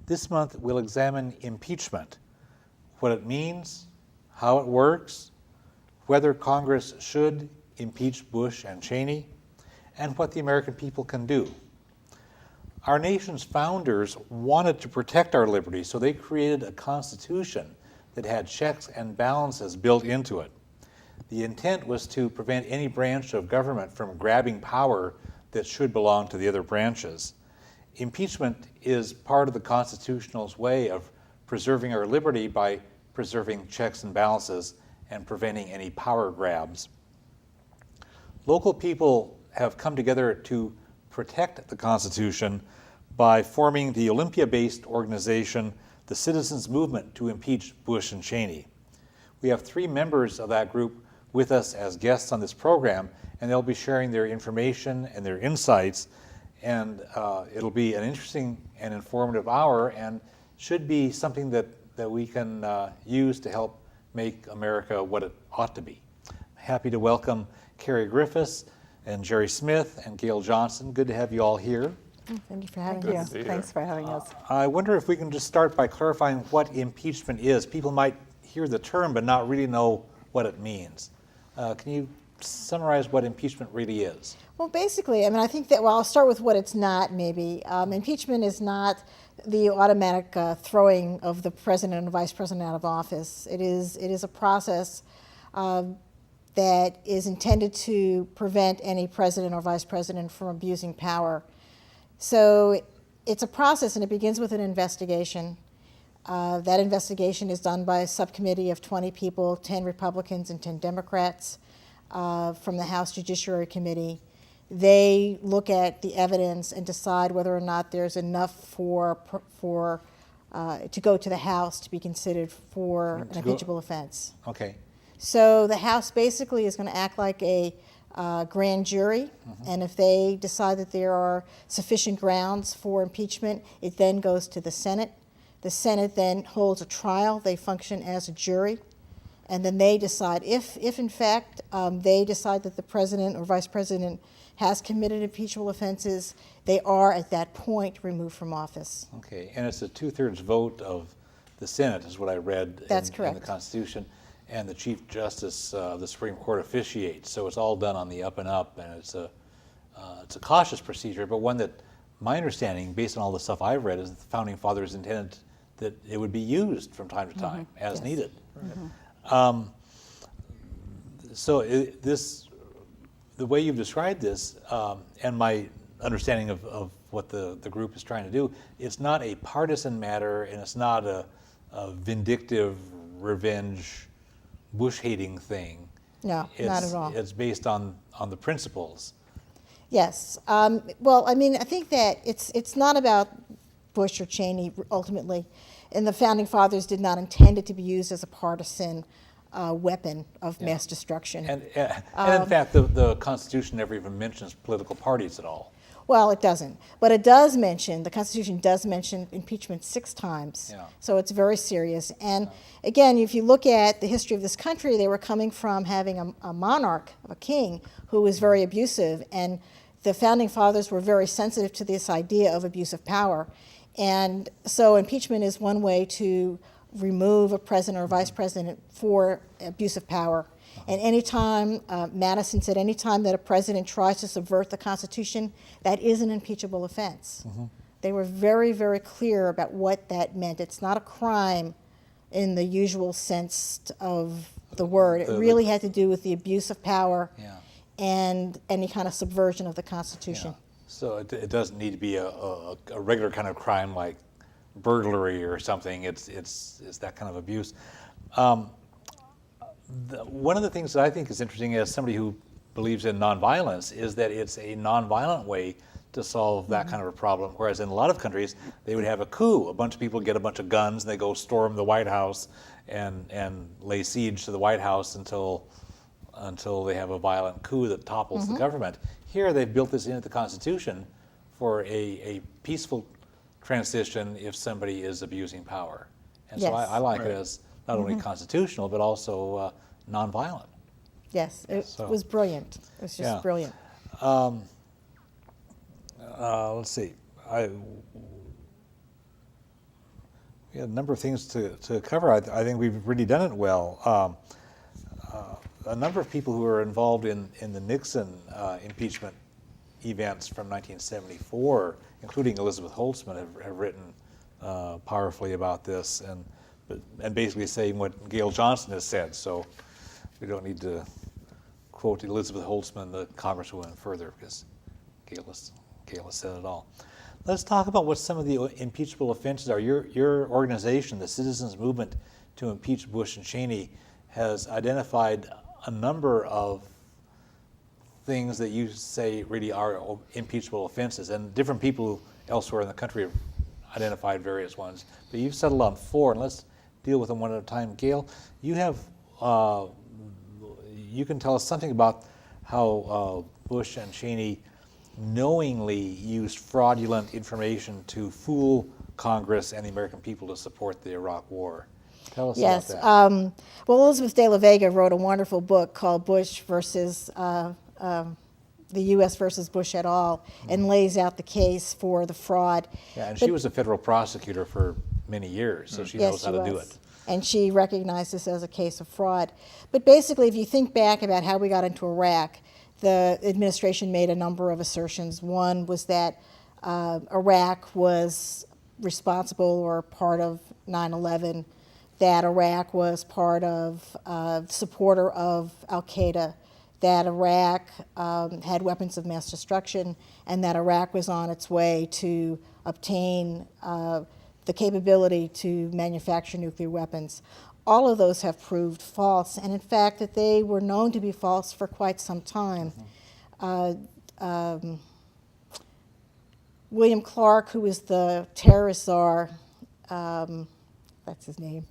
This month we'll examine impeachment, what it means, how it works, whether Congress should impeach Bush and Cheney, and what the American people can do. Our nation's founders wanted to protect our liberty, so they created a constitution that had checks and balances built into it. The intent was to prevent any branch of government from grabbing power that should belong to the other branches. Impeachment is part of the constitutional way of preserving our liberty by preserving checks and balances and preventing any power grabs. Local people have come together to protect the Constitution by forming the Olympia-based organization, the Citizens Movement to Impeach Bush and Cheney. We have 3 members of that group with us as guests on this program, and they'll be sharing their information and their insights, and it'll be an interesting and informative hour and should be something that we can use to help make America what it ought to be. Happy to welcome Kerri Griffis and Jerry Smith and Gail Johnson. Good to have you all here. Thank you for having us. Thanks for having us. I wonder if we can just start by clarifying what impeachment is. People might hear the term but not really know what it means. Can you summarize what impeachment really is? Well, basically, I think that, I'll start with what it's not, maybe. Impeachment is not the automatic throwing of the president and vice president out of office. It is a process that is intended to prevent any president or vice president from abusing power. So it's a process, and it begins with an investigation. That investigation is done by a subcommittee of 20 people, 10 Republicans and 10 Democrats from the House Judiciary Committee. They look at the evidence and decide whether or not there's enough to go to the House to be considered for an impeachable offense. Okay. So the House basically is going to act like a grand jury, and if they decide that there are sufficient grounds for impeachment, it then goes to the Senate. The Senate then holds a trial. They function as a jury, and then they decide if in fact they decide that the president or vice president has committed impeachable offenses, they are at that point removed from office. Okay, and it's a 2/3 vote of the Senate is what I read That's in correct. the Constitution, and the Chief Justice of the Supreme Court officiates, so it's all done on the up and up, and it's a cautious procedure, but one that, my understanding, based on all the stuff I've read, is that the Founding Fathers intended that it would be used from time to time as needed. So the way you've described this, and my understanding of what the group is trying to do, it's not a partisan matter, and it's not a vindictive revenge Bush-hating thing. No, not at all. It's based on the principles. Yes. Well, I think that it's not about Bush or Cheney ultimately, and the Founding Fathers did not intend it to be used as a partisan weapon of mass destruction. And in fact, the Constitution never even mentions political parties at all. Well, it doesn't. But it does mention, the Constitution does mention impeachment 6 times. Yeah. So it's very serious. And again, if you look at the history of this country, they were coming from having a monarch, a king, who was very abusive. And the Founding Fathers were very sensitive to this idea of abuse of power. And so impeachment is one way to remove a president or vice president for abuse of power. And anytime, Madison said, anytime that a president tries to subvert the Constitution, that is an impeachable offense. They were very, very clear about what that meant. It's not a crime in the usual sense of the word. It really had to do with the abuse of power and any kind of subversion of the Constitution. Yeah. So it doesn't need to be a regular kind of crime like burglary or something. It's that kind of abuse. One of the things that I think is interesting as somebody who believes in nonviolence is that it's a nonviolent way to solve that kind of a problem. Whereas in a lot of countries, they would have a coup. A bunch of people get a bunch of guns and they go storm the White House and lay siege to the White House until they have a violent coup that topples the government. Here they've built this into the Constitution for a peaceful transition if somebody is abusing power. And so I like it as not only constitutional, but also nonviolent. Yes, it was brilliant. It was just brilliant. Let's see. We had a number of things to cover. I think we've really done it well. A number of people who were involved in the Nixon impeachment events from 1974, including Elizabeth Holtzman, have written powerfully about this and basically saying what Gail Johnson has said. So we don't need to quote Elizabeth Holtzman, the congresswoman, further because Gail has said it all. Let's talk about what some of the impeachable offenses are. Your organization, the Citizens Movement to Impeach Bush and Cheney, has identified a number of things that you say really are impeachable offenses, and different people elsewhere in the country have identified various ones, but you've settled on 4, and let's deal with them one at a time. Gail, you have, you can tell us something about how Bush and Cheney knowingly used fraudulent information to fool Congress and the American people to support the Iraq War. Tell us Yes. about that. Well, Elizabeth de la Vega wrote a wonderful book called Bush versus the U.S. versus Bush et al. And lays out the case for the fraud. Yeah, and she was a federal prosecutor for many years, so she knows how to do it. And she recognized this as a case of fraud. But basically, if you think back about how we got into Iraq, the administration made a number of assertions. One was that Iraq was responsible or part of 9/11, that Iraq was part of, supporter of Al-Qaeda, that Iraq had weapons of mass destruction, and that Iraq was on its way to obtain the capability to manufacture nuclear weapons. All of those have proved false, and in fact that they were known to be false for quite some time. William Clark, who was the terrorist czar, that's his name,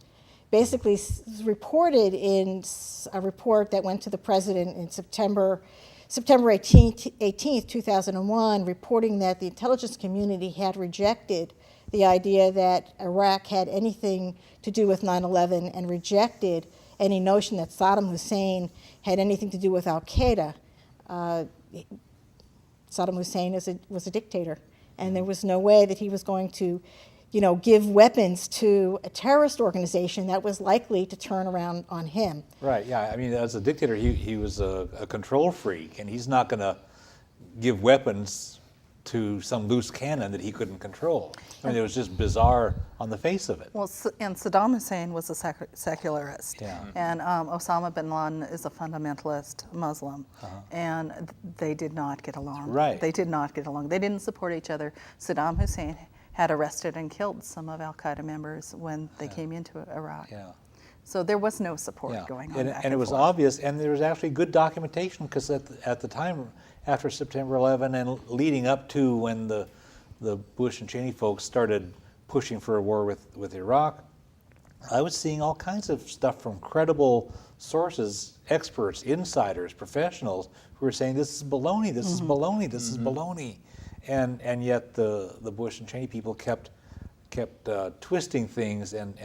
basically reported in a report that went to the president in September 18th, 2001, reporting that the intelligence community had rejected the idea that Iraq had anything to do with 9/11 and rejected any notion that Saddam Hussein had anything to do with Al-Qaeda. Saddam Hussein was a dictator, and there was no way that he was going to, give weapons to a terrorist organization that was likely to turn around on him. Right, yeah. I mean, as a dictator, he was a control freak, and he's not going to give weapons to some loose cannon that he couldn't control. I mean, it was just bizarre on the face of it. Well, and Saddam Hussein was a secularist, Yeah. and Osama bin Laden is a fundamentalist Muslim, and they did not get along. Right. They did not get along. They didn't support each other. Saddam Hussein had arrested and killed some of Al-Qaeda members when they came into Iraq. Yeah. So there was no support Yeah. going on And, back and it was forth. obvious, and there was actually good documentation, because at the time, after September 11 and leading up to when the Bush and Cheney folks started pushing for a war with Iraq, I was seeing all kinds of stuff from credible sources, experts, insiders, professionals, who were saying this is baloney, this is baloney, this is baloney. And yet the Bush and Cheney people kept twisting things and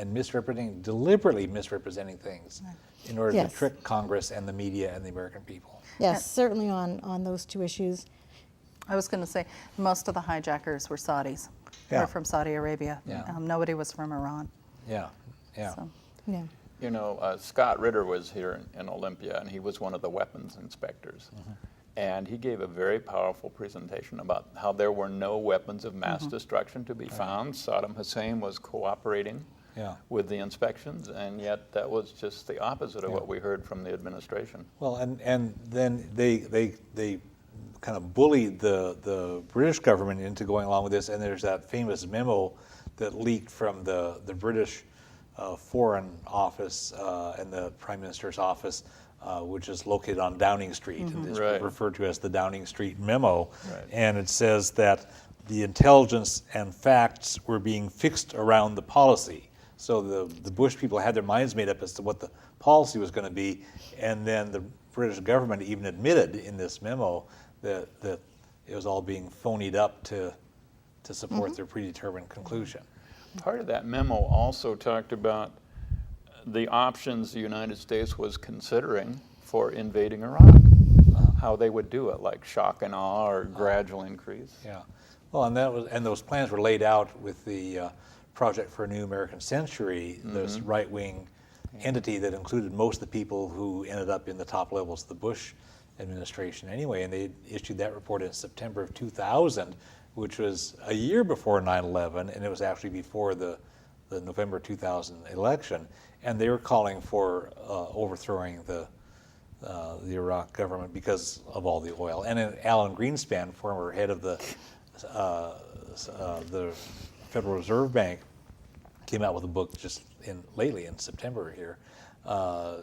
deliberately misrepresenting things in order Yes. to trick Congress and the media and the American people. Yes, certainly on those two issues. I was going to say most of the hijackers were Saudis. They Yeah. were from Saudi Arabia. Yeah. Nobody was from Iran. Yeah, yeah. So. Yeah. Scott Ritter was here in Olympia, and he was one of the weapons inspectors. And he gave a very powerful presentation about how there were no weapons of mass destruction to be found. Saddam Hussein was cooperating Yeah. with the inspections, and yet that was just the opposite of what we heard from the administration. Well, and then they kind of bullied the British government into going along with this, and there's that famous memo that leaked from the British Foreign Office and the Prime Minister's office, which is located on Downing Street, and it's Right. referred to as the Downing Street memo. Right. And it says that the intelligence and facts were being fixed around the policy. So the Bush people had their minds made up as to what the policy was going to be, and then the British government even admitted in this memo that it was all being phonied up to support their predetermined conclusion. Part of that memo also talked about the options the United States was considering for invading Iraq, how they would do it, like shock and awe or gradual increase. Yeah, well, and those plans were laid out with the Project for a New American Century, this right-wing entity that included most of the people who ended up in the top levels of the Bush administration anyway, and they issued that report in September of 2000, which was a year before 9/11, and it was actually before the November 2000 election, and they were calling for overthrowing the Iraq government because of all the oil. And then Alan Greenspan, former head of the Federal Reserve Bank, came out with a book just lately in September here,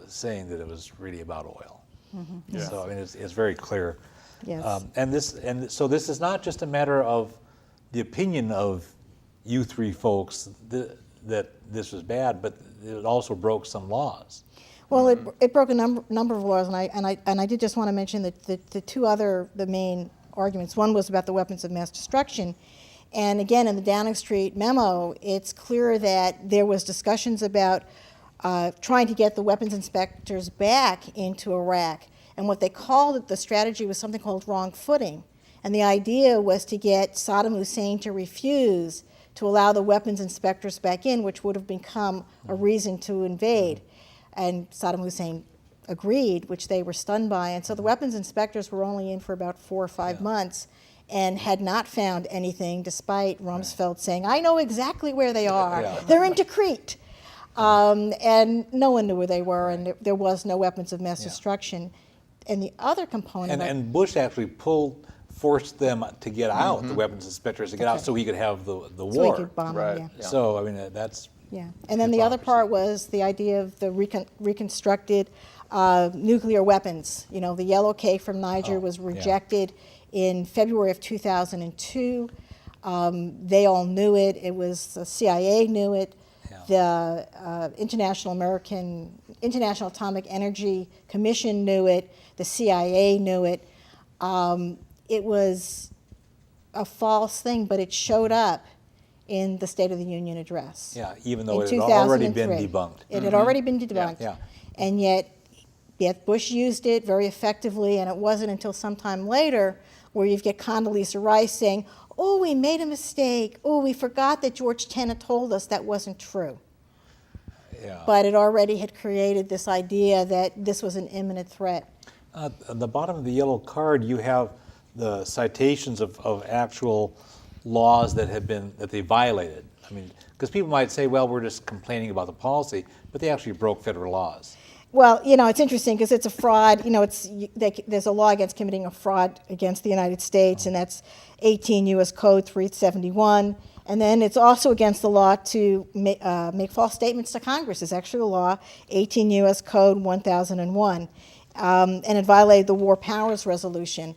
saying that it was really about oil. Mm-hmm. So I mean, it's very clear. Yes. So this is not just a matter of the opinion of you three folks that this was bad, but it also broke some laws. Well, it broke a number of laws, and I did just want to mention that the two other main arguments. One was about the weapons of mass destruction, and again in the Downing Street memo, it's clear that there was discussions about trying to get the weapons inspectors back into Iraq, and what they called it, the strategy was something called wrong footing, and the idea was to get Saddam Hussein to refuse to allow the weapons inspectors back in, which would have become a reason to invade. And Saddam Hussein agreed, which they were stunned by. And so the weapons inspectors were only in for about 4 or 5 months and had not found anything, despite Rumsfeld saying, I know exactly where they are. Yeah. They're in Tikrit. And no one knew where they were, and there was no weapons of mass destruction. And the other component... And Bush actually forced them to get out, the weapons inspectors to get out, so he could have the war. So he could bomb them, Right. yeah. So, I mean, that's... Yeah, and then the other part was the idea of the reconstructed nuclear weapons. You know, the yellow cake from Niger was rejected in February of 2002. They all knew it. It was the CIA knew it. The International Atomic Energy Commission knew it. The CIA knew it. It was a false thing, but it showed up in the State of the Union address. Yeah, even though in it had already been 2003. debunked. It had already been debunked. Yeah. And yet Bush used it very effectively, and it wasn't until sometime later where you get Condoleezza Rice saying, oh, we made a mistake. Oh, we forgot that George Tenet told us that wasn't true. Yeah. But it already had created this idea that this was an imminent threat. At the bottom of the yellow card, you have the citations of actual laws that they violated. I mean, because people might say, well, we're just complaining about the policy, but they actually broke federal laws. Well, you know, it's interesting because it's a fraud. You know, there's a law against committing a fraud against the United States, and that's 18 U.S. Code 371. And then it's also against the law to make false statements to Congress. It's actually a law, 18 U.S. Code 1001. And it violated the War Powers Resolution.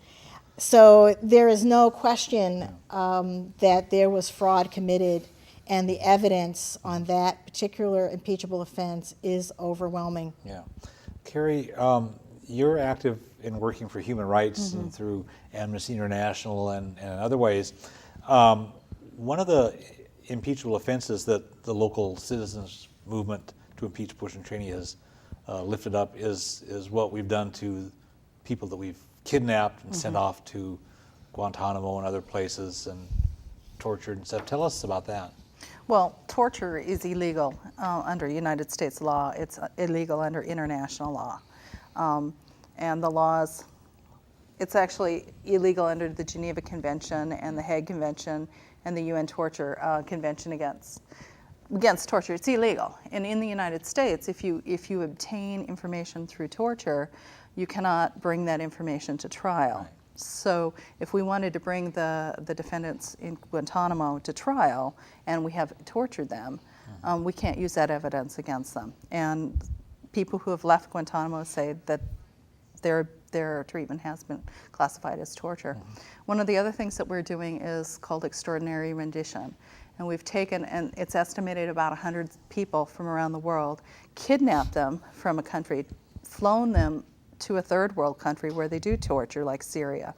So there is no question that there was fraud committed, and the evidence on that particular impeachable offense is overwhelming. Yeah. Kerri, you're active in working for human rights and through Amnesty International and other ways. One of the impeachable offenses that the local citizens movement to impeach Bush and Cheney has lifted up is what we've done to people that we've kidnapped and sent off to Guantanamo and other places and tortured and stuff. Tell us about that. Well, torture is illegal under United States law. It's illegal under international law. And the laws, it's actually illegal under the Geneva Convention and the Hague Convention and the UN Torture Convention against torture. It's illegal. And in the United States, if you obtain information through torture, you cannot bring that information to trial. Right. So if we wanted to bring the defendants in Guantanamo to trial and we have tortured them, we can't use that evidence against them. And people who have left Guantanamo say that their treatment has been classified as torture. One of the other things that we're doing is called extraordinary rendition. And we've taken, and it's estimated about 100 people from around the world, kidnapped them from a country, flown them to a third world country where they do torture, like Syria.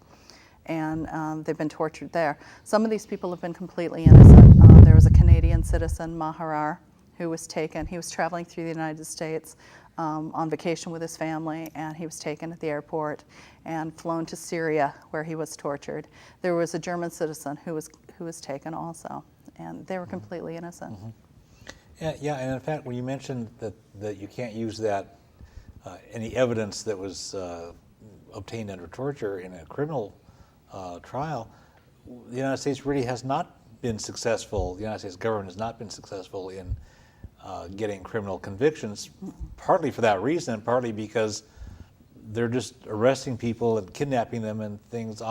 And they've been tortured there. Some of these people have been completely innocent. There was a Canadian citizen, Maharar, who was taken. He was traveling through the United States on vacation with his family, and he was taken at the airport and flown to Syria, where he was tortured. There was a German citizen who was taken also. and they were completely innocent. Yeah, and in fact, when you mentioned that you can't use that, any evidence that was obtained under torture in a criminal trial, the United States really has not been successful, the United States government has not been successful in getting criminal convictions, partly for that reason, and partly because they're just arresting people and kidnapping them and things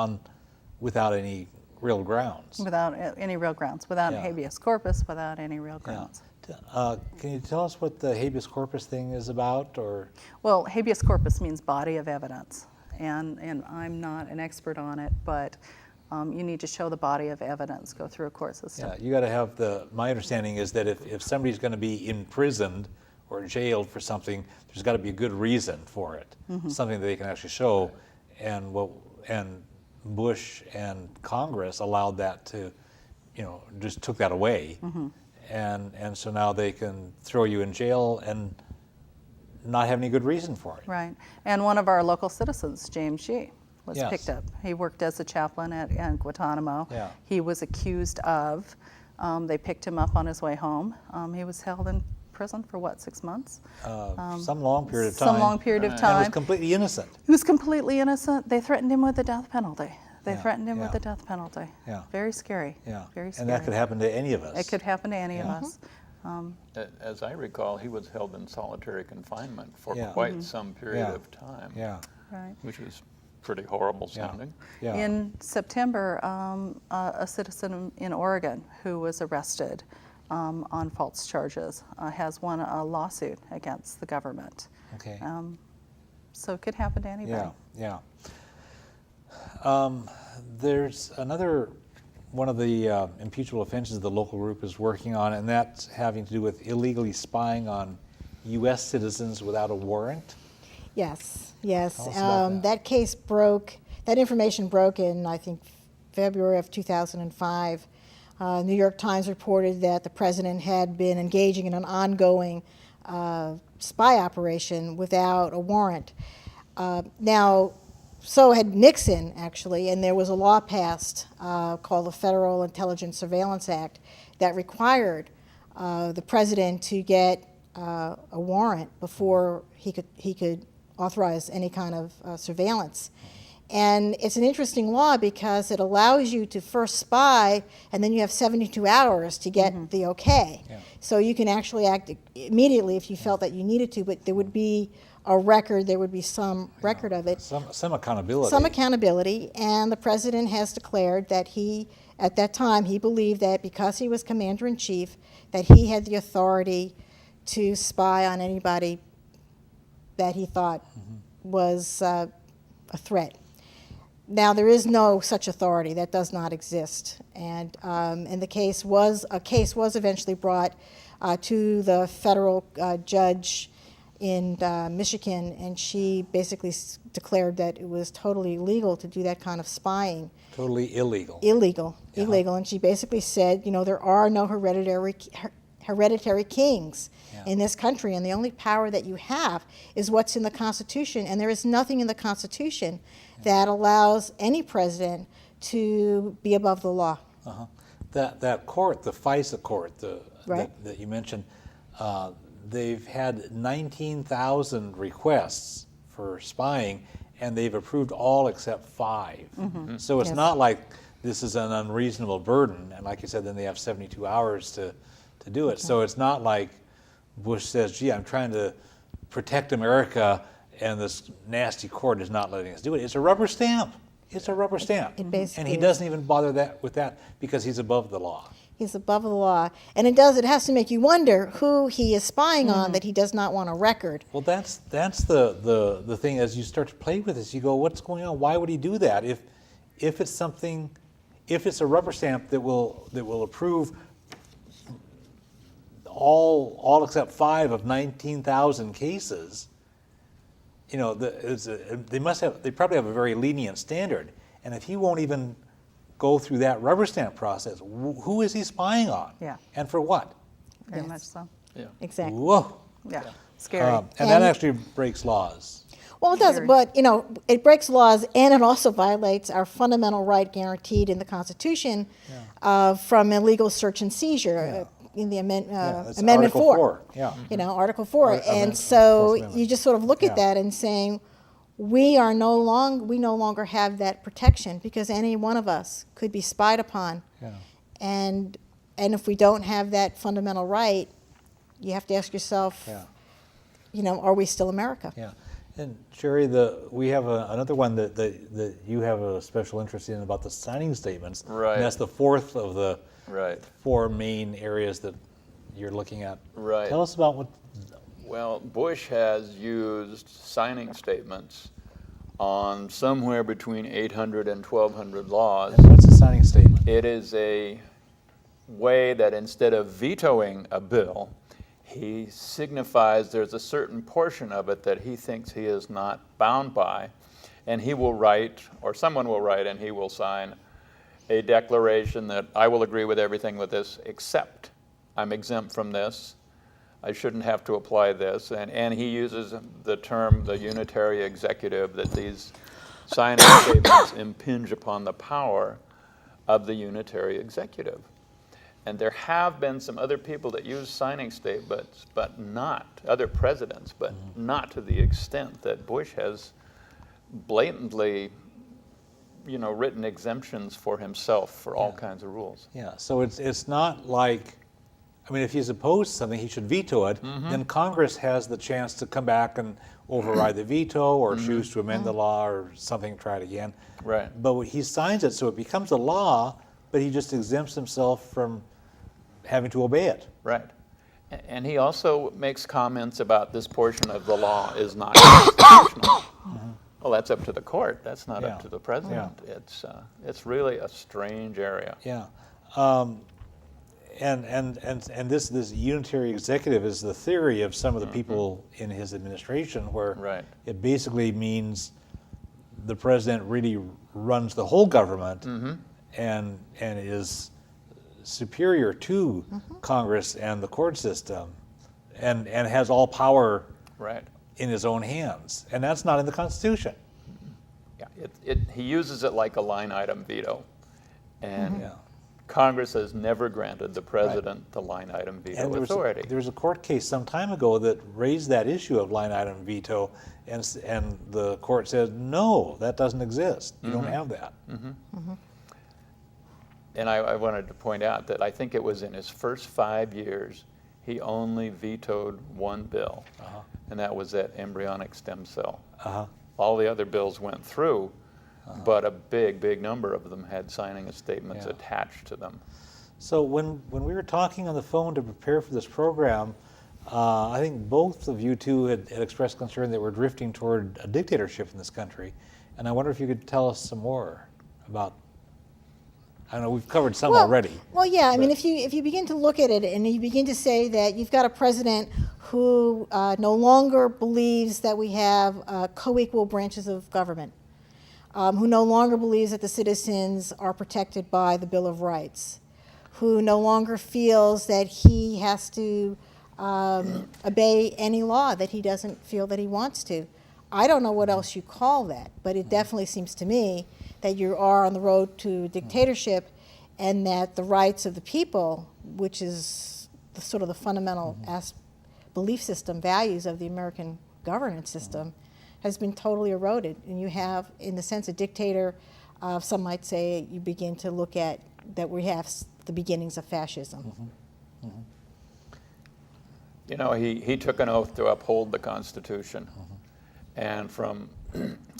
without any real grounds. Without any real grounds, without Yeah. habeas corpus, without any real grounds. Can you tell us what the habeas corpus thing is about, or? Well, habeas corpus means body of evidence, and I'm not an expert on it, but you need to show the body of evidence, go through a court system. Yeah, you got to have my understanding is that if somebody's going to be imprisoned or jailed for something, there's got to be a good reason for it, something that they can actually show, and Bush and Congress allowed that to, just took that away, and so now they can throw you in jail and not have any good reason for it. Right, and one of our local citizens, James Shee, was Yes. picked up. He worked as a chaplain at Guantanamo. Yeah. He was accused of, they picked him up on his way home. He was held in prison for what, 6 months? Some long period of time. Some long period of And time. was completely innocent. He was completely innocent. They threatened him with the death penalty. They Yeah, threatened him with yeah. the death penalty. Yeah. Very scary. Yeah, Very scary. and that could happen to any of us. It could happen to any of us. As I recall, he was held in solitary confinement for Yeah. quite some period Yeah. of time, Yeah, Right. which was pretty horrible sounding. yeah. In September, a citizen in Oregon who was arrested on false charges has won a lawsuit against the government. Okay. So it could happen to anybody. Yeah. There's another one of the impeachable offenses the local group is working on, and that's having to do with illegally spying on U.S. citizens without a warrant. Yes. Tell us about that. That information broke in, I think, February of 2005. New York Times reported that the president had been engaging in an ongoing spy operation without a warrant. Now, so had Nixon, actually, and there was a law passed called the Federal Intelligence Surveillance Act that required the president to get a warrant before he could authorize any kind of surveillance. And it's an interesting law because it allows you to first spy, and then you have 72 hours to get the okay. Yeah. So you can actually act immediately if you felt that you needed to, but there would be a record, there would be some record of it. Some accountability. Some accountability, and the president has declared that at that time, he believed that because he was commander-in-chief, that he had the authority to spy on anybody that he thought was a threat. Now, there is no such authority. That does not exist. And the case was eventually brought to the federal judge in Michigan, and she basically declared that it was totally illegal to do that kind of spying. Totally illegal. Illegal. And she basically said, there are no hereditary kings in this country, and the only power that you have is what's in the Constitution, and there is nothing in the Constitution that allows any president to be above the law. That court, the FISA court Right. that you mentioned, they've had 19,000 requests for spying, and they've approved all except 5. So it's Yes. not like this is an unreasonable burden, and like you said, then they have 72 hours to do it. So it's not like Bush says, gee, I'm trying to protect America, and this nasty court is not letting us do it. It's a rubber stamp. It's a rubber stamp. It basically and he is. doesn't even bother with that because he's above the law. He's above the law, and it has to make you wonder who he is spying on that he does not want a record. Well, that's the thing. As you start to play with this, you go, what's going on? Why would he do that? If it's a rubber stamp that will approve all except 5 of 19,000 cases, they probably have a very lenient standard. And if he won't even go through that rubber stamp process, who is he spying on? Yeah. And for what? Very Yes. much so. Yeah. Exactly. Whoa. Yeah. Scary. And that And- actually breaks laws. Well, it does, Very- but, it breaks laws, and it also violates our fundamental right guaranteed in the Constitution from illegal search and seizure in the It's Amendment Article 4. Yeah. Article 4. Amendment- And Fourth so Amendment. you just sort of look Yeah. at that and saying, we no longer have that protection because any one of us could be spied upon. Yeah. And if we don't have that fundamental right, you have to ask yourself, Yeah. are we still America? Yeah. And Sherry, we have another one that you have a special interest in about the signing statements. Right. And that's the fourth of the Right. 4 main areas that you're looking at. Right. Tell us about what. Well, Bush has used signing statements on somewhere between 800 and 1,200 laws. And what's a signing statement? It is a way that instead of vetoing a bill, he signifies there's a certain portion of it that he thinks he is not bound by, and he will write, or someone will write, and he will sign a declaration that I will agree with everything with this, except I'm exempt from this. I shouldn't have to apply this. And he uses the term, the unitary executive, that these signing statements impinge upon the power of the unitary executive. And there have been some other people that use signing statements, but not, other presidents, but not to the extent that Bush has blatantly, written exemptions for himself for all kinds of rules. Yeah. So it's not like, if he's opposed to something, he should veto it. Then Congress has the chance to come back and override the veto or choose to amend the law or something, try it again. Right. But he signs it so it becomes a law, but he just exempts himself from having to obey it. Right. And he also makes comments about this portion of the law is not constitutional. Well, that's up to the court. That's not Yeah. up to the president. It's really a strange area. Yeah. And this unitary executive is the theory of some of the people in his administration, where Right. it basically means the president really runs the whole government and is superior to Congress and the court system and has all power Right. in his own hands. And that's not in the Constitution. Yeah. He uses it like a line item veto. And Yeah. Congress has never granted the president the line item veto And authority. there was a court case some time ago that raised that issue of line item veto, and the court said, no, that doesn't exist. You don't have that. And I wanted to point out that I think it was in his first 5 years, he only vetoed one bill, and that was that embryonic stem cell. All the other bills went through, but a big number of them had signing statements Yeah. attached to them. So when we were talking on the phone to prepare for this program, I think both of you two had expressed concern that we're drifting toward a dictatorship in this country. And I wonder if you could tell us some more about, I don't know, we've covered some already. Well, yeah. I mean, But- if you begin to look at it and you begin to say that you've got a president who no longer believes that we have co-equal branches of government, who no longer believes that the citizens are protected by the Bill of Rights, who no longer feels that he has to obey any law that he doesn't feel that he wants to. I don't know what else you call that, but it definitely seems to me that you are on the road to dictatorship, and that the rights of the people, which is the sort of the fundamental belief system, values of the American governance system, has been totally eroded. And you have, in the sense, a dictator. Some might say you begin to look at that we have the beginnings of fascism. You know, he took an oath to uphold the Constitution. And from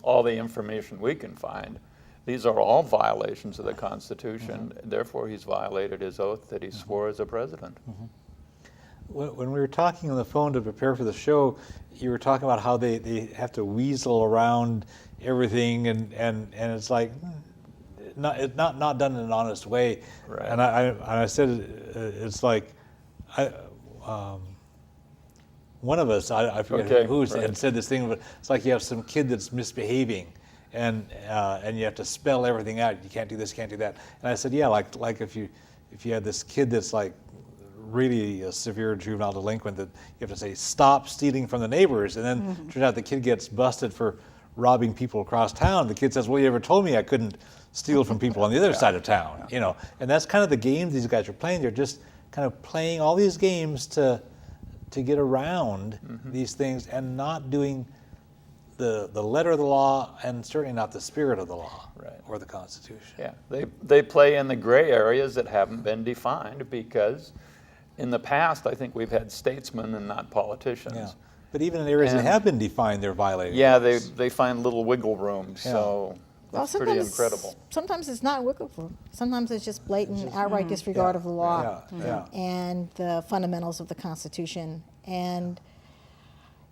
all the information we can find, these are all violations of the Constitution. Therefore, he's violated his oath that he swore as a president. When we were talking on the phone to prepare for the show, you were talking about how they have to weasel around everything, and it's like not done in an honest way. Right. And I said it's like one of us, I forget Okay, who right. had said this thing, but it's like you have some kid that's misbehaving, and you have to spell everything out. You can't do this, you can't do that. And I said, yeah, like if you had this kid that's like really a severe juvenile delinquent that you have to say, stop stealing from the neighbors. And then turns out the kid gets busted for robbing people across town. The kid says, well, you ever told me I couldn't steal from people on the other side of town, you know? And that's kind of the game these guys are playing. They're just kind of playing all these games to get around these things and not doing the letter of the law and certainly not the spirit of the law or the Constitution. Yeah, they play in the gray areas that haven't been defined because in the past I think we've had statesmen and not politicians. Yeah. But even in areas that have been defined, they're violating. Yeah, laws. they find little wiggle room, so that's pretty incredible. Sometimes it's not wiggle room. Sometimes it's just blatant, outright disregard of the law and the fundamentals of the Constitution. And,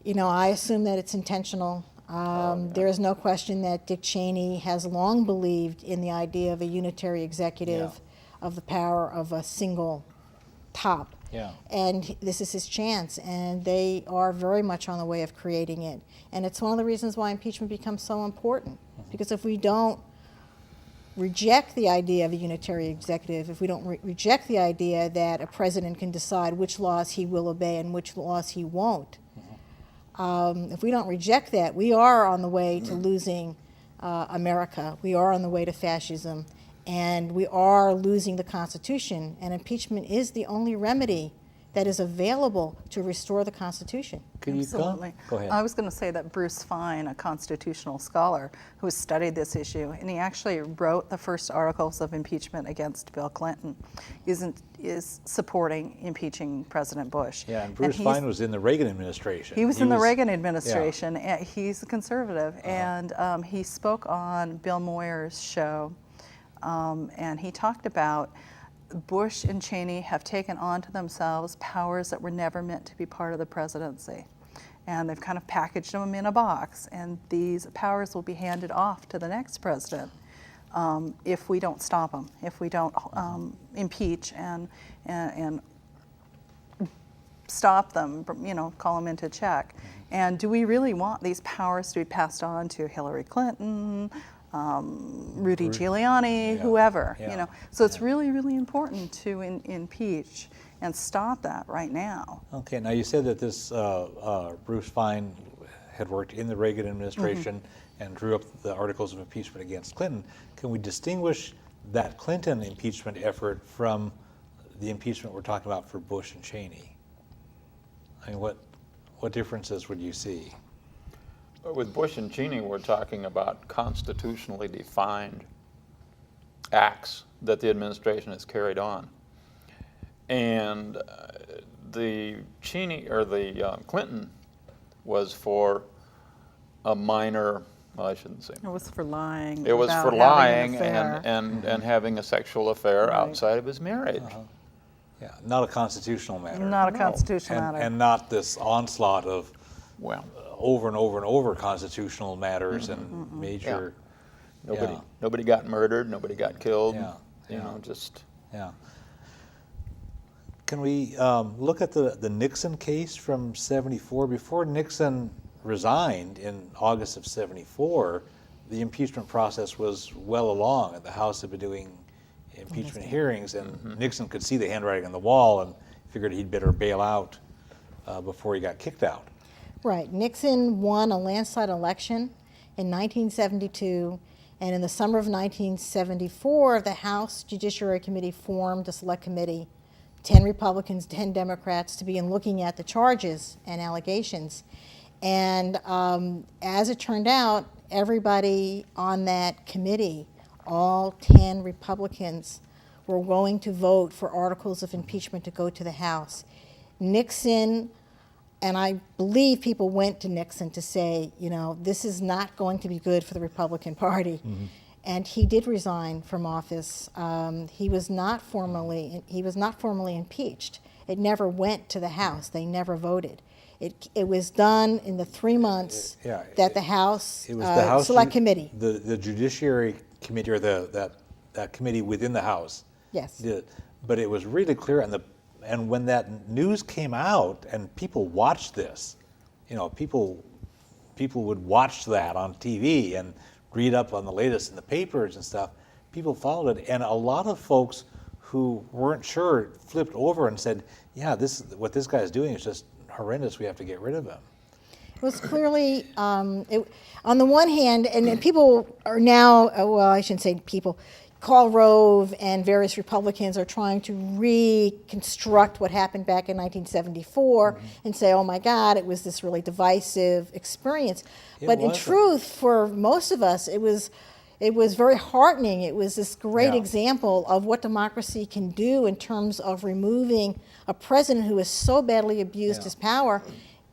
you know, I assume that it's intentional. There is no question that Dick Cheney has long believed in the idea of a unitary executive, of the power of a single top. Yeah. And this is his chance, and they are very much on the way of creating it. And it's one of the reasons why impeachment becomes so important. Because if we don't reject the idea of a unitary executive, if we don't reject the idea that a president can decide which laws he will obey and which laws he won't, if we don't reject that, we are on the way to losing America. We are on the way to fascism. And we are losing the Constitution, and impeachment is the only remedy that is available to restore the Constitution. Absolutely. Go ahead. I was going to say that Bruce Fein, a constitutional scholar who has studied this issue, and he actually wrote the first articles of impeachment against Bill Clinton, is supporting impeaching President Bush. Yeah, and Bruce Fein was in the Reagan administration. He was in the Reagan administration. And he's a conservative, and he spoke on Bill Moyer's show. And he talked about Bush and Cheney have taken on to themselves powers that were never meant to be part of the presidency. And they've kind of packaged them in a box. And these powers will be handed off to the next president if we don't stop them, if we don't impeach and stop them, you know, call them into check. And do we really want these powers to be passed on to Hillary Clinton, Rudy Giuliani, whoever, you know. So it's really, really important to impeach and stop that right now. Okay, now you said that this Bruce Fein had worked in the Reagan administration and drew up the articles of impeachment against Clinton. Can we distinguish that Clinton impeachment effort from the impeachment we're talking about for Bush and Cheney? I mean, what differences would you see? With Bush and Cheney, we're talking about constitutionally defined acts that the administration has carried on. And the Cheney or the Clinton was for a minor, well, I shouldn't say. It was for lying. It was for having lying an affair. and having a sexual affair outside of his marriage. Yeah, not a constitutional matter. Not a constitutional matter. And not this onslaught of Well, over and over and over constitutional matters and major. nobody got murdered, nobody got killed. You know, just. Yeah. Can we look at the Nixon case from '74? Before Nixon resigned in August of '74, the impeachment process was well along, and the House had been doing impeachment hearings, and Nixon could see the handwriting on the wall and figured he'd better bail out before he got kicked out. Right. Nixon won a landslide election in 1972, and in the summer of 1974, the House Judiciary Committee formed a select committee, 10 Republicans, 10 Democrats, to begin looking at the charges and allegations. And as it turned out, everybody on that committee, all 10 Republicans, were going to vote for articles of impeachment to go to the House. Nixon, and I believe people went to Nixon to say, you know, this is not going to be good for the Republican Party. And he did resign from office. He was not formally impeached. It never went to the House. They never voted. It was done in the 3 months that the House, it was the House Select Committee. The Judiciary Committee, or that committee within the House. Yes. Did. But it was really clear, and when that news came out and people watched this, you know, people would watch that on TV and read up on the latest in the papers and stuff. People followed it, and a lot of folks who weren't sure flipped over and said, yeah, what this guy's doing is just horrendous. We have to get rid of him. It was clearly, on the one hand, and people are now, well, I shouldn't say people, Karl Rove and various Republicans are trying to reconstruct what happened back in 1974 and say, oh my God, it was this really divisive experience. But in truth, for most of us, it was very heartening. It was this great example of what democracy can do in terms of removing a president who has so badly abused his power.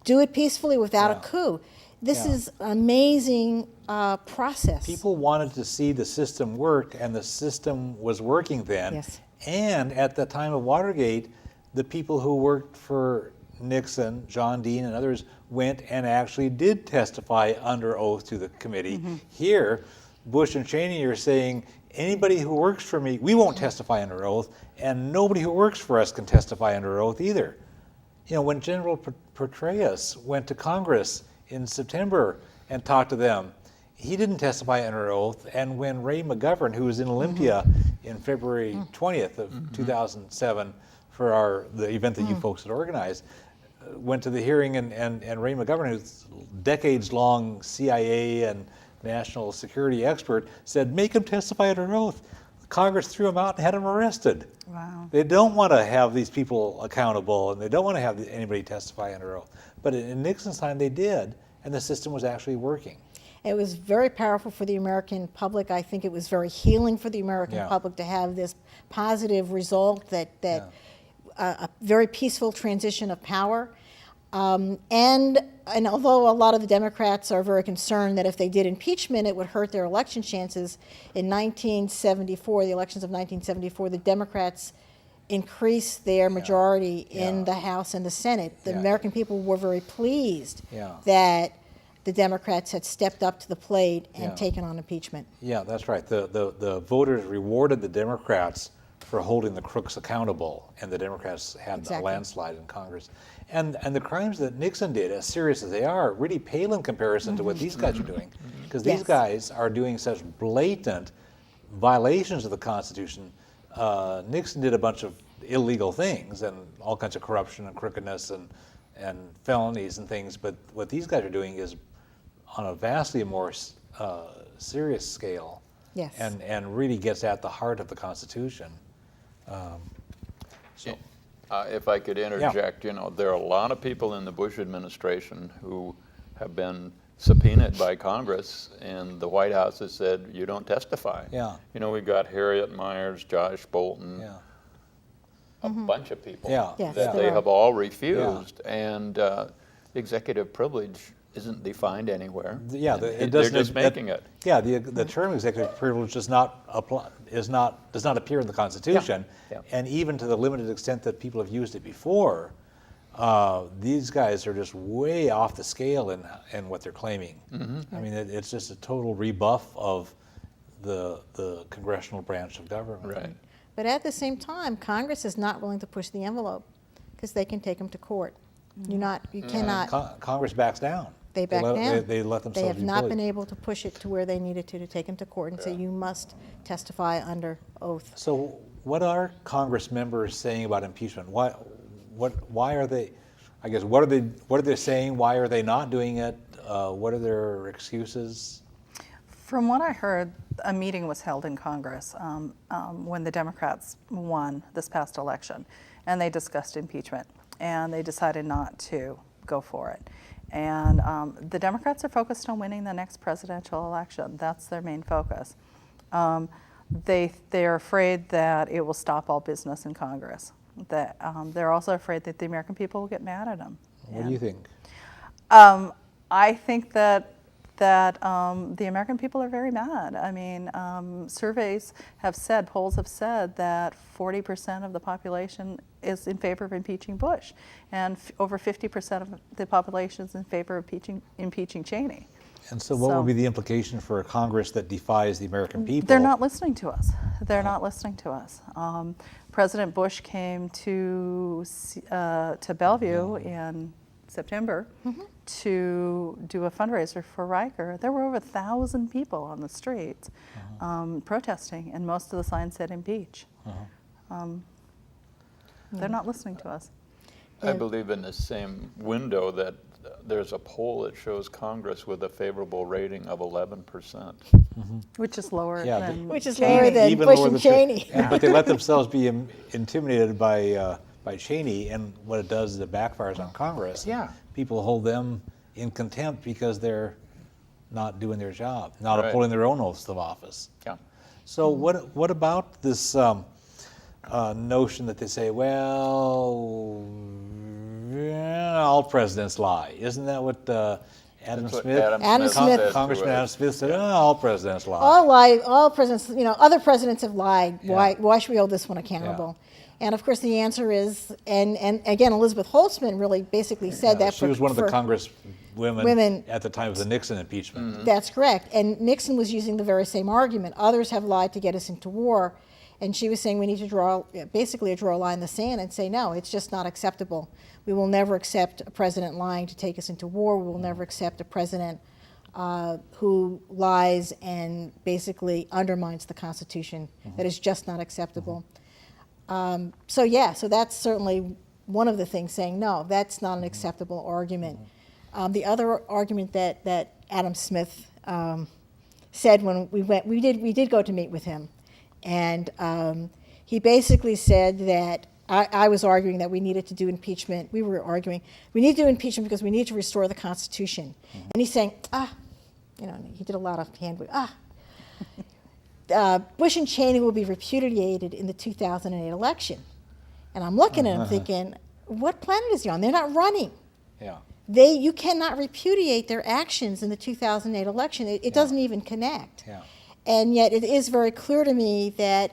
Do it peacefully without a coup. This is an amazing process. People wanted to see the system work, and the system was working then. Yes. And at the time of Watergate, the people who worked for Nixon, John Dean and others, went and actually did testify under oath to the committee. Here, Bush and Cheney are saying, anybody who works for me, we won't testify under oath, and nobody who works for us can testify under oath either. You know, when General Petraeus went to Congress in September and talked to them, he didn't testify under oath. And when Ray McGovern, who was in Olympia in February 20th of 2007 for the event that you folks had organized, went to the hearing, and Ray McGovern, who's decades-long CIA and national security expert, said, make him testify under oath. Congress threw him out and had him arrested. Wow. They don't want to have these people accountable, and they don't want to have anybody testify under oath. But in Nixon's time, they did, and the system was actually working. It was very powerful for the American public. I think it was very healing for the American public to have this positive result, that a very peaceful transition of power. And although a lot of the Democrats are very concerned that if they did impeachment, it would hurt their election chances, in 1974, the elections of 1974, the Democrats increased their majority in the House and the Senate. The American people were very pleased that the Democrats had stepped up to the plate and taken on impeachment. Yeah, that's right. The voters rewarded the Democrats for holding the crooks accountable, and the Democrats had a landslide in Congress. And the crimes that Nixon did, as serious as they are, really pale in comparison to what these guys are doing, because these guys are doing such blatant violations of the Constitution. Nixon did a bunch of illegal things and all kinds of corruption and crookedness and felonies and things, but what these guys are doing is on a vastly more serious scale, and really gets at the heart of the Constitution. If I could interject, you know, there are a lot of people in the Bush administration who have been subpoenaed by Congress, and the White House has said, you don't testify. Yeah. You know, we've got Harriet Miers, Josh Bolton, a bunch of people that they have all refused, and executive privilege isn't defined anywhere. They're just making it. Yeah, the term executive privilege does not appear in the Constitution, and even to the limited extent that people have used it before, these guys are just way off the scale in what they're claiming. I mean, it's just a total rebuff of the congressional branch of government. Right. But at the same time, Congress is not willing to push the envelope because they can take them to court. You cannot. Congress backs down. They back down. They let themselves They have be not bullied. been able to push it to where they needed to take them to court and say, you must testify under oath. So what are Congress members saying about impeachment? Why are they, I guess, what are they saying? Why are they not doing it? What are their excuses? From what I heard, a meeting was held in Congress when the Democrats won this past election, and they discussed impeachment, and they decided not to go for it. And the Democrats are focused on winning the next presidential election. That's their main focus. They're afraid that it will stop all business in Congress. That they're also afraid that the American people will get mad at them. What do you think? I think that the American people are very mad. I mean, surveys have said, polls have said that 40% of the population is in favor of impeaching Bush, and over 50% of the population is in favor of impeaching Cheney. And so what would be the implication for a Congress that defies the American people? They're not listening to us. They're not listening to us. President Bush came to Bellevue in September to do a fundraiser for Riker. There were over 1,000 people on the streets protesting, and most of the signs said impeach. They're not listening to us. I believe in the same window that there's a poll that shows Congress with a favorable rating of 11%. Which is lower Yeah, than Which is Cheney. lower than Even Bush lower and than Cheney. But they let themselves be intimidated by Cheney, and what it does is it backfires on Congress. Yeah. People hold them in contempt because they're not doing their job, not Right. upholding their own oaths of office. Yeah. So what about this notion that they say, well, yeah, all presidents lie? Isn't that what Adam That's what Smith, Adam Smith said Congressman to Adam us. Smith said, all presidents lie. All presidents, other presidents have lied. Yeah. Why should we hold this one accountable? And of course, the answer is, and again, Elizabeth Holtzman really basically said that. She was one of the Women- Congresswomen at the time of the Nixon impeachment. That's correct. And Nixon was using the very same argument. Others have lied to get us into war. And she was saying we need to draw a line in the sand and say, no, it's just not acceptable. We will never accept a president lying to take us into war. We will never accept a president who lies and basically undermines the Constitution. That is just not acceptable. So that's certainly one of the things, saying, no, that's not an acceptable argument. The other argument that Adam Smith said when we did go to meet with him, and he basically said that I was arguing that we needed to do impeachment. We were arguing we need to do impeachment because we need to restore the Constitution. And he's saying, he did a lot of hand Bush and Cheney will be repudiated in the 2008 election. And I'm looking at him thinking, what planet is he on? They're not running. Yeah. You cannot repudiate their actions in the 2008 election. It doesn't even connect. Yeah. And yet it is very clear to me that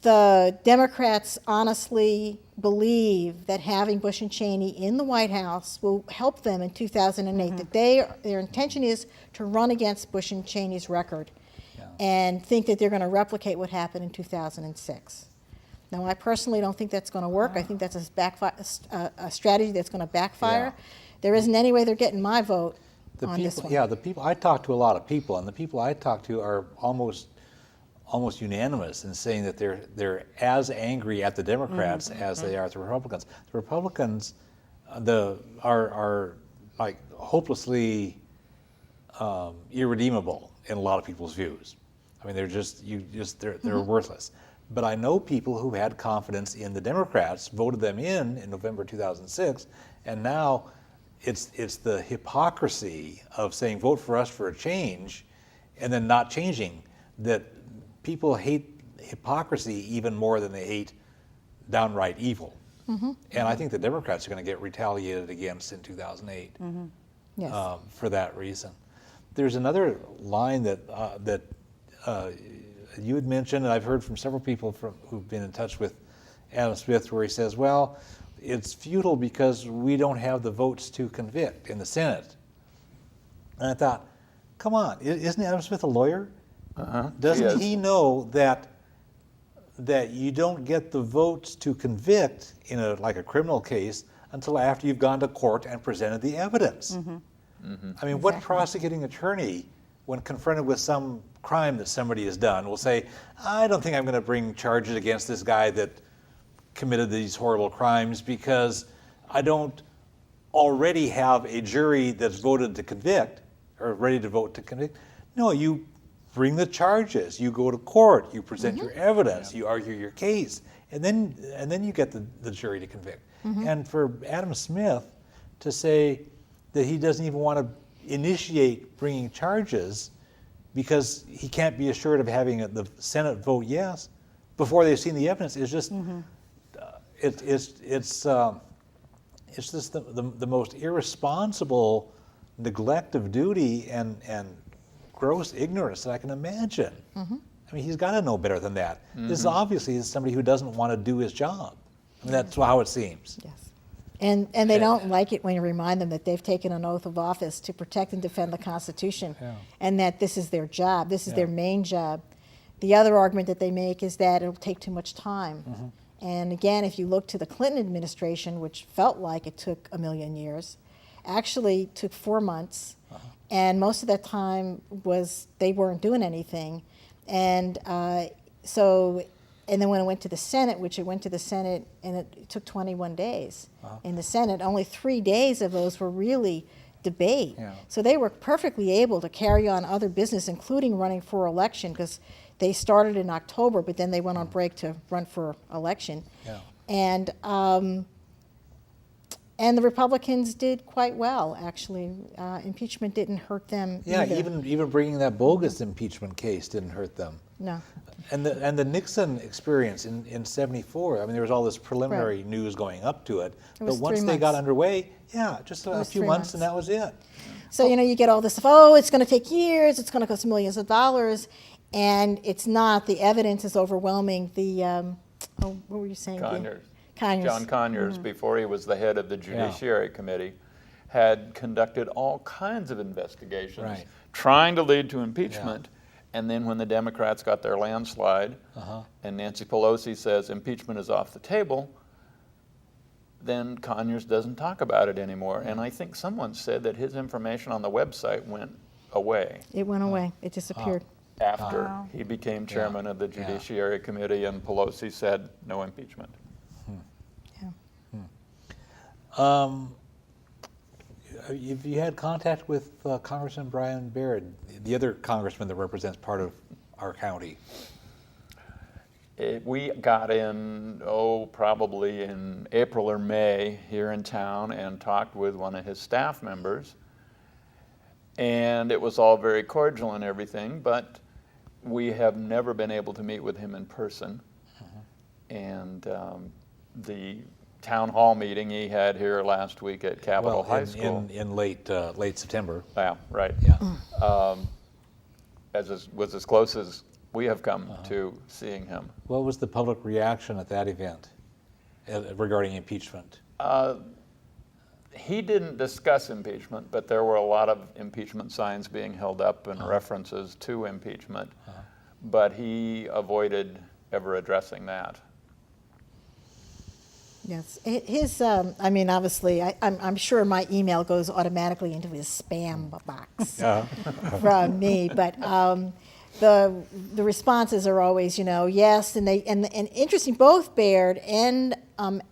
the Democrats honestly believe that having Bush and Cheney in the White House will help them in 2008, that their intention is to run against Bush and Cheney's record and think that they're going to replicate what happened in 2006. Now, I personally don't think that's going to work. I think that's a strategy that's going to backfire. Yeah. There isn't any way they're getting my vote on this one. Yeah, the people I talk to, a lot of people, and the people I talk to are almost unanimous in saying that they're as angry at the Democrats as they are at the Republicans. The Republicans are like hopelessly irredeemable in a lot of people's views. I mean, they're worthless. But I know people who had confidence in the Democrats, voted them in November 2006, and now it's the hypocrisy of saying vote for us for a change and then not changing, that people hate hypocrisy even more than they hate downright evil. And I think the Democrats are going to get retaliated against in 2008 Yes. for that reason. There's another line that you had mentioned, and I've heard from several people who've been in touch with Adam Smith, where he says, well, it's futile because we don't have the votes to convict in the Senate. And I thought, come on, isn't Adam Smith a lawyer? Doesn't he know that you don't get the votes to convict in a criminal case until after you've gone to court and presented the evidence? I mean, what prosecuting attorney, when confronted with some crime that somebody has done, will say, I don't think I'm going to bring charges against this guy that committed these horrible crimes because I don't already have a jury that's voted to convict or ready to vote to convict. No, you bring the charges, you go to court, you present your evidence, you argue your case, and then you get the jury to convict. And for Adam Smith to say that he doesn't even want to initiate bringing charges because he can't be assured of having the Senate vote yes before they've seen the evidence is just it's just the most irresponsible neglect of duty and gross ignorance that I can imagine. I mean, he's got to know better than that. This is obviously somebody who doesn't want to do his job. I mean, that's how it seems. Yes. And they don't like it when you remind them that they've taken an oath of office to protect and defend the Constitution, and that this is their job, this is their main job. The other argument that they make is that it'll take too much time. And again, if you look to the Clinton administration, which felt like it took a million years, actually took 4 months, and most of that time was they weren't doing anything. And so And then when it went to the Senate, which it went to the Senate, and it took 21 days in the Senate, only 3 days of those were really debate. Yeah. So they were perfectly able to carry on other business, including running for election, because they started in October, but then they went on break to run for election. Yeah. And the Republicans did quite well, actually. Impeachment didn't hurt them Yeah, either. even bringing that bogus impeachment case didn't hurt them. No. And the Nixon experience in '74, I mean, there was all this preliminary news going up to it, but was once 3 they got months. underway, yeah, just a was few 3 months and months. that was it. So, you get all this stuff, oh, it's going to take years, it's going to cost millions of dollars, and it's not. The evidence is overwhelming. What were you saying? Conyers. Conyers. John Conyers, before he was the head of the Judiciary Committee, had conducted all kinds of investigations Right. trying to lead to impeachment. And then when the Democrats got their landslide and Nancy Pelosi says impeachment is off the table, then Conyers doesn't talk about it anymore. And I think someone said that his information on the website went away It went away. It disappeared. after Wow. he became chairman of the Judiciary Committee and Pelosi said no impeachment. Yeah. Have you had contact with Congressman Brian Baird, the other congressman that represents part of our county? We got in, probably in April or May here in town and talked with one of his staff members. And it was all very cordial and everything, but we have never been able to meet with him in person. And the town hall meeting he had here last week at Capitol High School. in late September. Yeah, right. Yeah. Was as close as we have come to seeing him. What was the public reaction at that event regarding impeachment? He didn't discuss impeachment, but there were a lot of impeachment signs being held up and references to impeachment. But he avoided ever addressing that. Yes. Obviously, I'm sure my email goes automatically into his spam box from me, but the responses are always, yes, and interesting. Both Baird and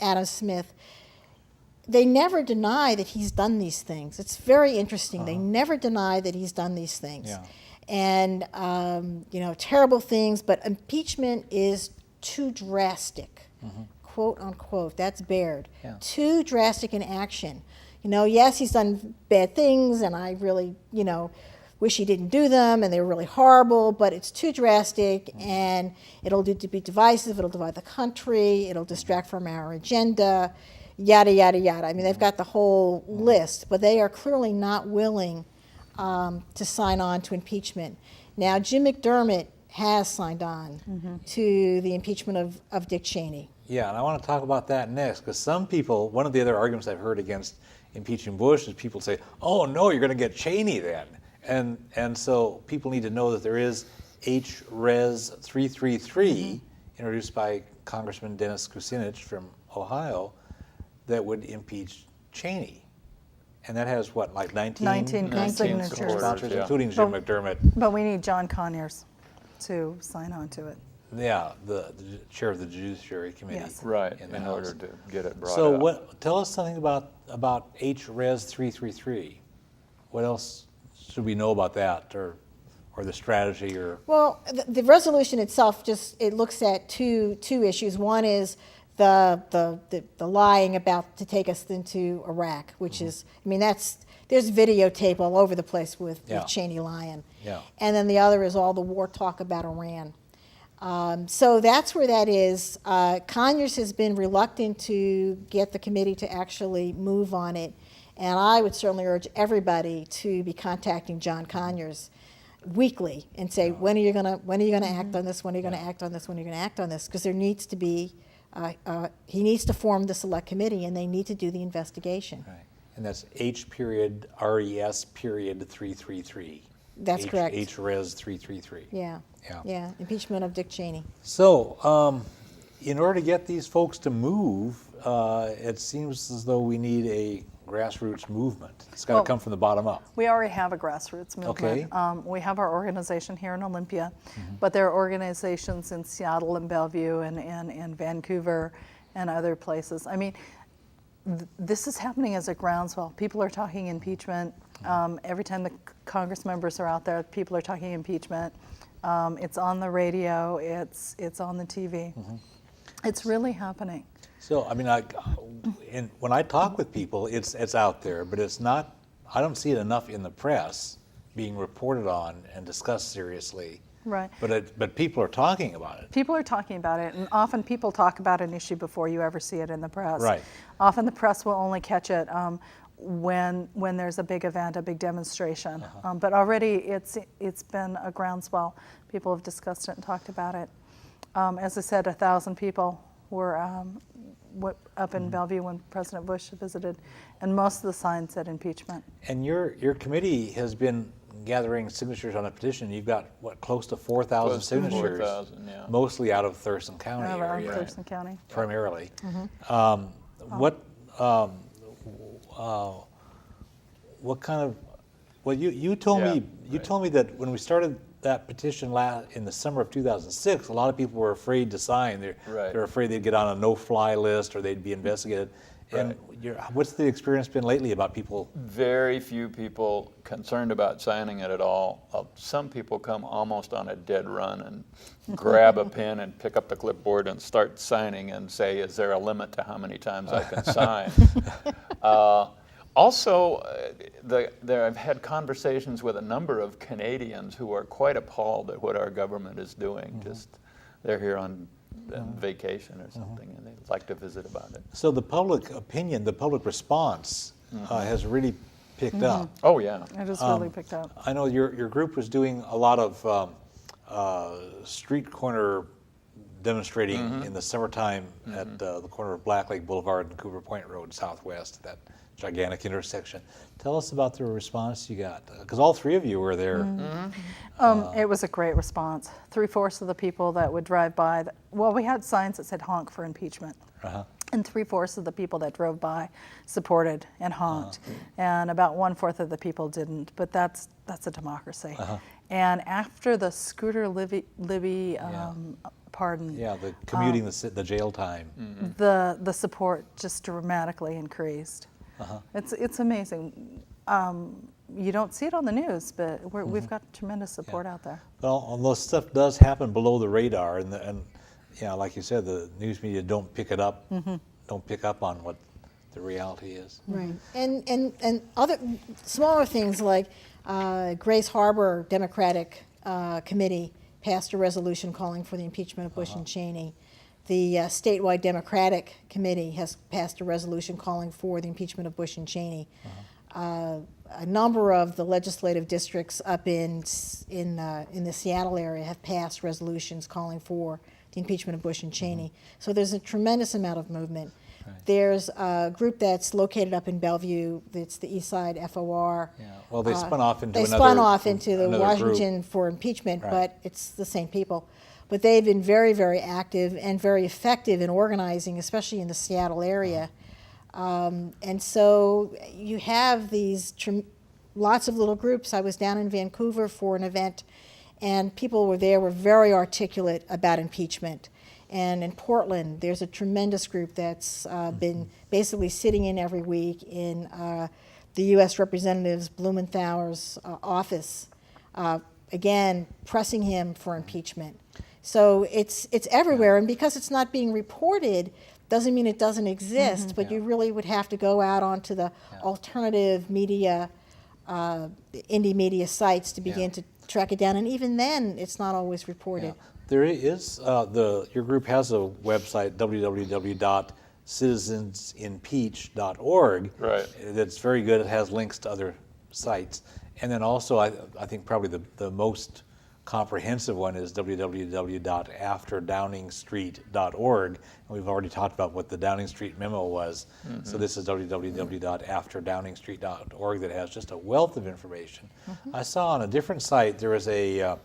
Adam Smith, they never deny that he's done these things. It's very interesting. They never deny that he's done these things, and terrible things. But impeachment is too drastic. Quote unquote, that's Baird. Too drastic in action. Yes, he's done bad things, and I really, wish he didn't do them, and they were really horrible, but it's too drastic, and it'll be divisive, it'll divide the country, it'll distract from our agenda, yada, yada, yada. I mean, they've got the whole list, but they are clearly not willing to sign on to impeachment. Now, Jim McDermott has signed on to the impeachment of Dick Cheney. Yeah, and I want to talk about that next, because some people, one of the other arguments I've heard against impeaching Bush is people say, oh no, you're going to get Cheney then. And so people need to know that there is H-Res 333, introduced by Congressman Dennis Kucinich from Ohio, that would impeach Cheney. And that has what, like 19 signatures. sponsors, Yeah. including Jim McDermott. But we need John Conyers to sign on to it. Yeah, the chair of the Judiciary Committee. Yes. Right, in the in House. order to get it brought So up. tell us something about H-Res 333. What else should we know about that, or the strategy, or? Well, the resolution itself it looks at two issues. One is the lying about to take us into Iraq, which is, there's videotape all over the place with Cheney lying. Yeah. And then the other is all the war talk about Iran. So that's where that is. Conyers has been reluctant to get the committee to actually move on it, and I would certainly urge everybody to be contacting John Conyers weekly and say, when are you gonna act on this? When are you gonna act on this? When are you gonna act on this? Because there needs to be, he needs to form the select committee, and they need to do the investigation. Right. And that's H.RES 333. That's correct. H-Res 333. Yeah, impeachment of Dick Cheney. So, in order to get these folks to move, it seems as though we need grassroots movement. It's got to come from the bottom up. We already have a grassroots movement. Okay. We have our organization here in Olympia, but there are organizations in Seattle and Bellevue and Vancouver and other places. I mean, this is happening as a groundswell. People are talking impeachment. Every time the Congress members are out there, people are talking impeachment. It's on the radio. It's on the TV. It's really happening. So, I mean, when I talk with people, it's out there, but it's not, I don't see it enough in the press being reported on and discussed seriously. Right. But people are talking about it. People are talking about it, and often people talk about an issue before you ever see it in the press. Right. Often the press will only catch it when there's a big event, a big demonstration. But already it's been a groundswell. People have discussed it and talked about it. As I said, 1,000 people were up in Bellevue when President Bush visited, and most of the signs said impeachment. And your committee has been gathering signatures on a petition. You've got, what, close to 4,000 Close to signatures, 4,000, yeah. mostly out of Thurston County Around area, Thurston County. primarily. What kind of, well, you told Yeah, me right. told me that when we started that petition in the summer of 2006, a lot of people were afraid to sign. They're afraid they'd get on a no-fly list or they'd be investigated. And what's the experience been lately about people? Very few people concerned about signing it at all. Some people come almost on a dead run and grab a pen and pick up the clipboard and start signing and say, is there a limit to how many times I can sign? Also, I've had conversations with a number of Canadians who are quite appalled at what our government is doing. Just they're here on vacation or something, and they'd like to visit about it. So the public opinion, the public response has really picked up. Oh yeah. It has really picked up. I know your group was doing a lot of street corner demonstrating in the summertime at the corner of Black Lake Boulevard and Cooper Point Road southwest, that gigantic intersection. Tell us about the response you got, because all three of you were there. It was a great response. 3/4 of the people that would drive by, we had signs that said honk for impeachment. And 3/4 of the people that drove by supported and honked. And about 1/4 of the people didn't, but that's a democracy. And after the Scooter Libby pardon, Yeah, the commuting the jail time. the support just dramatically increased. It's amazing. You don't see it on the news, but we've got tremendous support out there. Well, although stuff does happen below the radar, and like you said, the news media don't pick it up, don't pick up on what the reality is. Right. And other smaller things like Grace Harbor Democratic Committee passed a resolution calling for the impeachment of Bush and Cheney. The statewide Democratic Committee has passed a resolution calling for the impeachment of Bush and Cheney. A number of the legislative districts up in the Seattle area have passed resolutions calling for the impeachment of Bush and Cheney. So there's a tremendous amount of movement. There's a group that's located up in Bellevue. It's the Eastside FOR. Yeah. Well, they spun off into They another. spun off into the another Washington group. for impeachment, Right. but it's the same people. But they've been very, very active and very effective in organizing, especially in the Seattle area. And so you have these lots of little groups. I was down in Vancouver for an event, and people were very articulate about impeachment. And in Portland, there's a tremendous group that's been basically sitting in every week in the U.S. Representative's Blumenthal's office, again, pressing him for impeachment. So it's everywhere, and because it's not being reported, doesn't mean it doesn't exist, but you really would have to go out onto the alternative media, indie media sites to begin to track it down, and even then, it's not always reported. Yeah. There is, your group has a website, www.citizensimpeach.org. Right. That's very good. It has links to other sites. And then also, I think probably the most comprehensive one is www.afterdowningstreet.org. And we've already talked about what the Downing Street memo was. So this is www.afterdowningstreet.org that has just a wealth of information. I saw on a different site there was a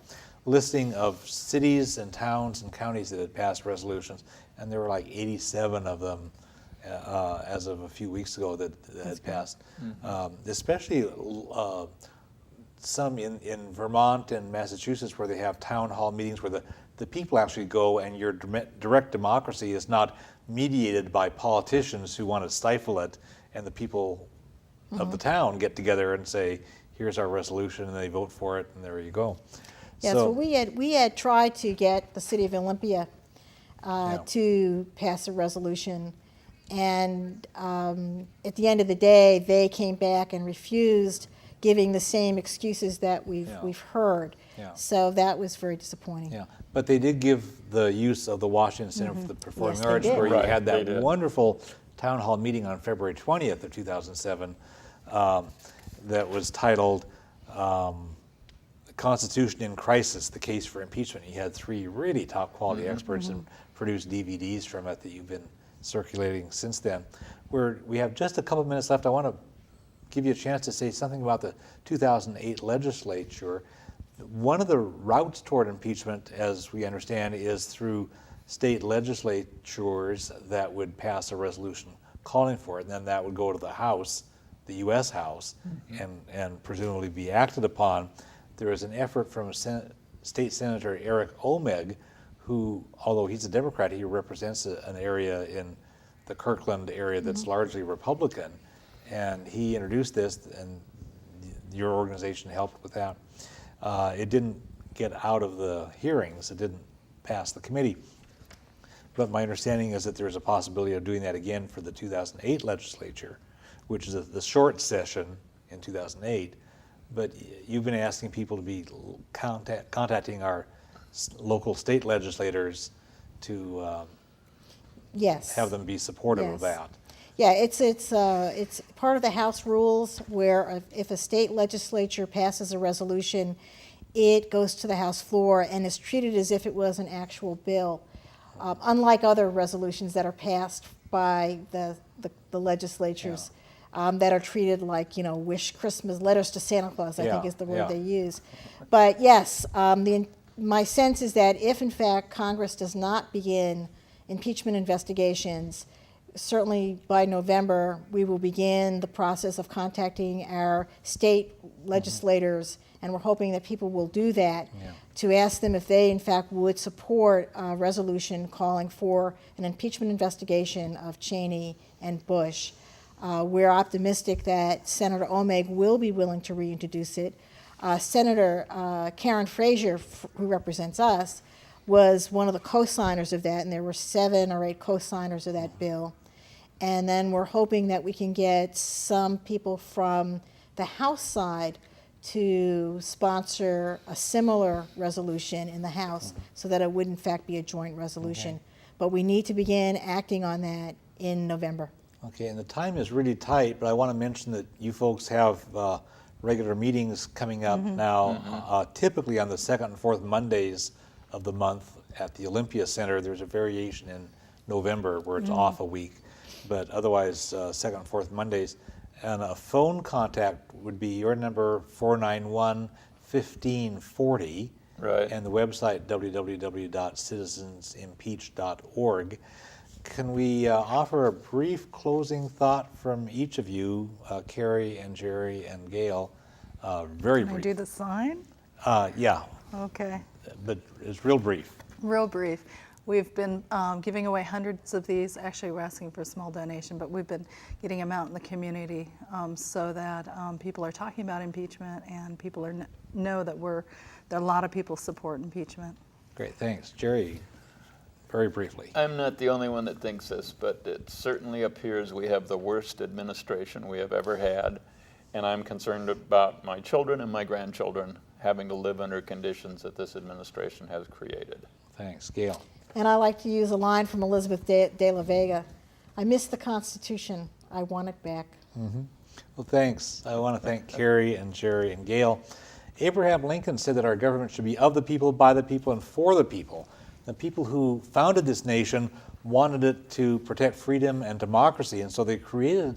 listing of cities and towns and counties that had passed resolutions, and there were like 87 of them as of a few weeks ago that had passed. Especially some in Vermont and Massachusetts where they have town hall meetings where the people actually go, and your direct democracy is not mediated by politicians who want to stifle it, and the people of the town get together and say, here's our resolution, and they vote for it, and there you go. Yes, well, we had tried to get the city of Olympia to pass a resolution, and at the end of the day, they came back and refused, giving the same excuses that we've heard. Yeah. So that was very disappointing. Yeah, but they did give the use of the Washington Center for the Performing Yes, they Arts, did. where you Right, had they that did. wonderful town hall meeting on February 20th of 2007 that was titled The Constitution in Crisis, The Case for Impeachment. You had 3 really top quality experts and produced DVDs from it that you've been circulating since then. We have just a couple minutes left. I want to give you a chance to say something about the 2008 legislature. One of the routes toward impeachment, as we understand, is through state legislatures that would pass a resolution calling for it, and then that would go to the House, the U.S. House, and presumably be acted upon. There is an effort from State Senator Eric Omeg, who, although he's a Democrat, he represents an area in the Kirkland area that's largely Republican, and he introduced this, and your organization helped with that. It didn't get out of the hearings. It didn't pass the committee. But my understanding is that there's a possibility of doing that again for the 2008 legislature, which is the short session in 2008. But you've been asking people to be contacting our local state legislators to Yes. have them be supportive of Yes. that. Yeah, it's part of the House rules where if a state legislature passes a resolution, it goes to the House floor and is treated as if it was an actual bill. Unlike other resolutions that are passed by the legislatures that are treated like, wish Christmas letters to Santa Claus, I think is the word they use. But yes, my sense is that if in fact Congress does not begin impeachment investigations, certainly by November, we will begin the process of contacting our state legislators, and we're hoping that people will do that to ask them if they, in fact, would support a resolution calling for an impeachment investigation of Cheney and Bush. We're optimistic that Senator Omeg will be willing to reintroduce it. Senator Karen Frazier, who represents us, was one of the co-signers of that, and there were 7 or 8 co-signers of that bill. And then we're hoping that we can get some people from the House side to sponsor a similar resolution in the House so that it would in fact be a joint resolution. But we need to begin acting on that in November. Okay, and the time is really tight, but I want to mention that you folks have regular meetings coming up now, typically on the 2nd and 4th Mondays of the month at the Olympia Center. There's a variation in November where it's off a week, but otherwise 2nd and 4th Mondays. And a phone contact would be your number, 491-1540, Right. and the website www.citizensimpeach.org. Can we offer a brief closing thought from each of you, Kerri and Jerry and Gail? Very Can I brief. do the sign? Yeah, Okay. but it's real brief. Real brief. We've been giving away hundreds of these. Actually, we're asking for a small donation, but we've been getting them out in the community so that people are talking about impeachment, and people know that that a lot of people support impeachment. Great, thanks. Jerry, very briefly. I'm not the only one that thinks this, but it certainly appears we have the worst administration we have ever had, and I'm concerned about my children and my grandchildren having to live under conditions that this administration has created. Thanks. Gail. And I like to use a line from Elizabeth de la Vega. I miss the Constitution. I want it back. Well, thanks. I want to thank Kerri and Jerry and Gail. Abraham Lincoln said that our government should be of the people, by the people, and for the people. The people who founded this nation wanted it to protect freedom and democracy, and so they created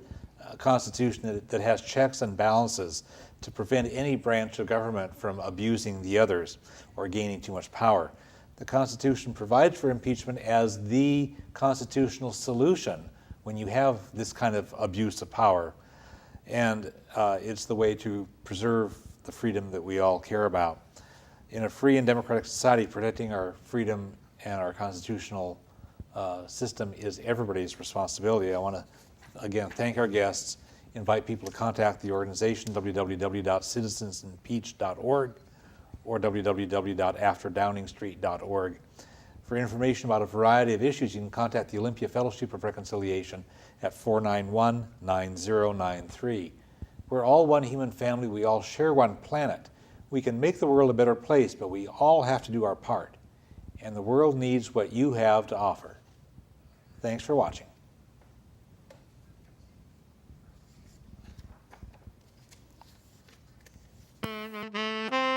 a constitution that has checks and balances to prevent any branch of government from abusing the others or gaining too much power. The Constitution provides for impeachment as the constitutional solution when you have this kind of abuse of power. And it's the way to preserve the freedom that we all care about. In a free and democratic society, protecting our freedom and our constitutional system is everybody's responsibility. I want to, again, thank our guests, invite people to contact the organization, www.citizensimpeach.org or www.afterdowningstreet.org. For information about a variety of issues, you can contact the Olympia Fellowship of Reconciliation at 491-9093. We're all one human family. We all share one planet. We can make the world a better place, but we all have to do our part. And the world needs what you have to offer. Thanks for watching. Thank you.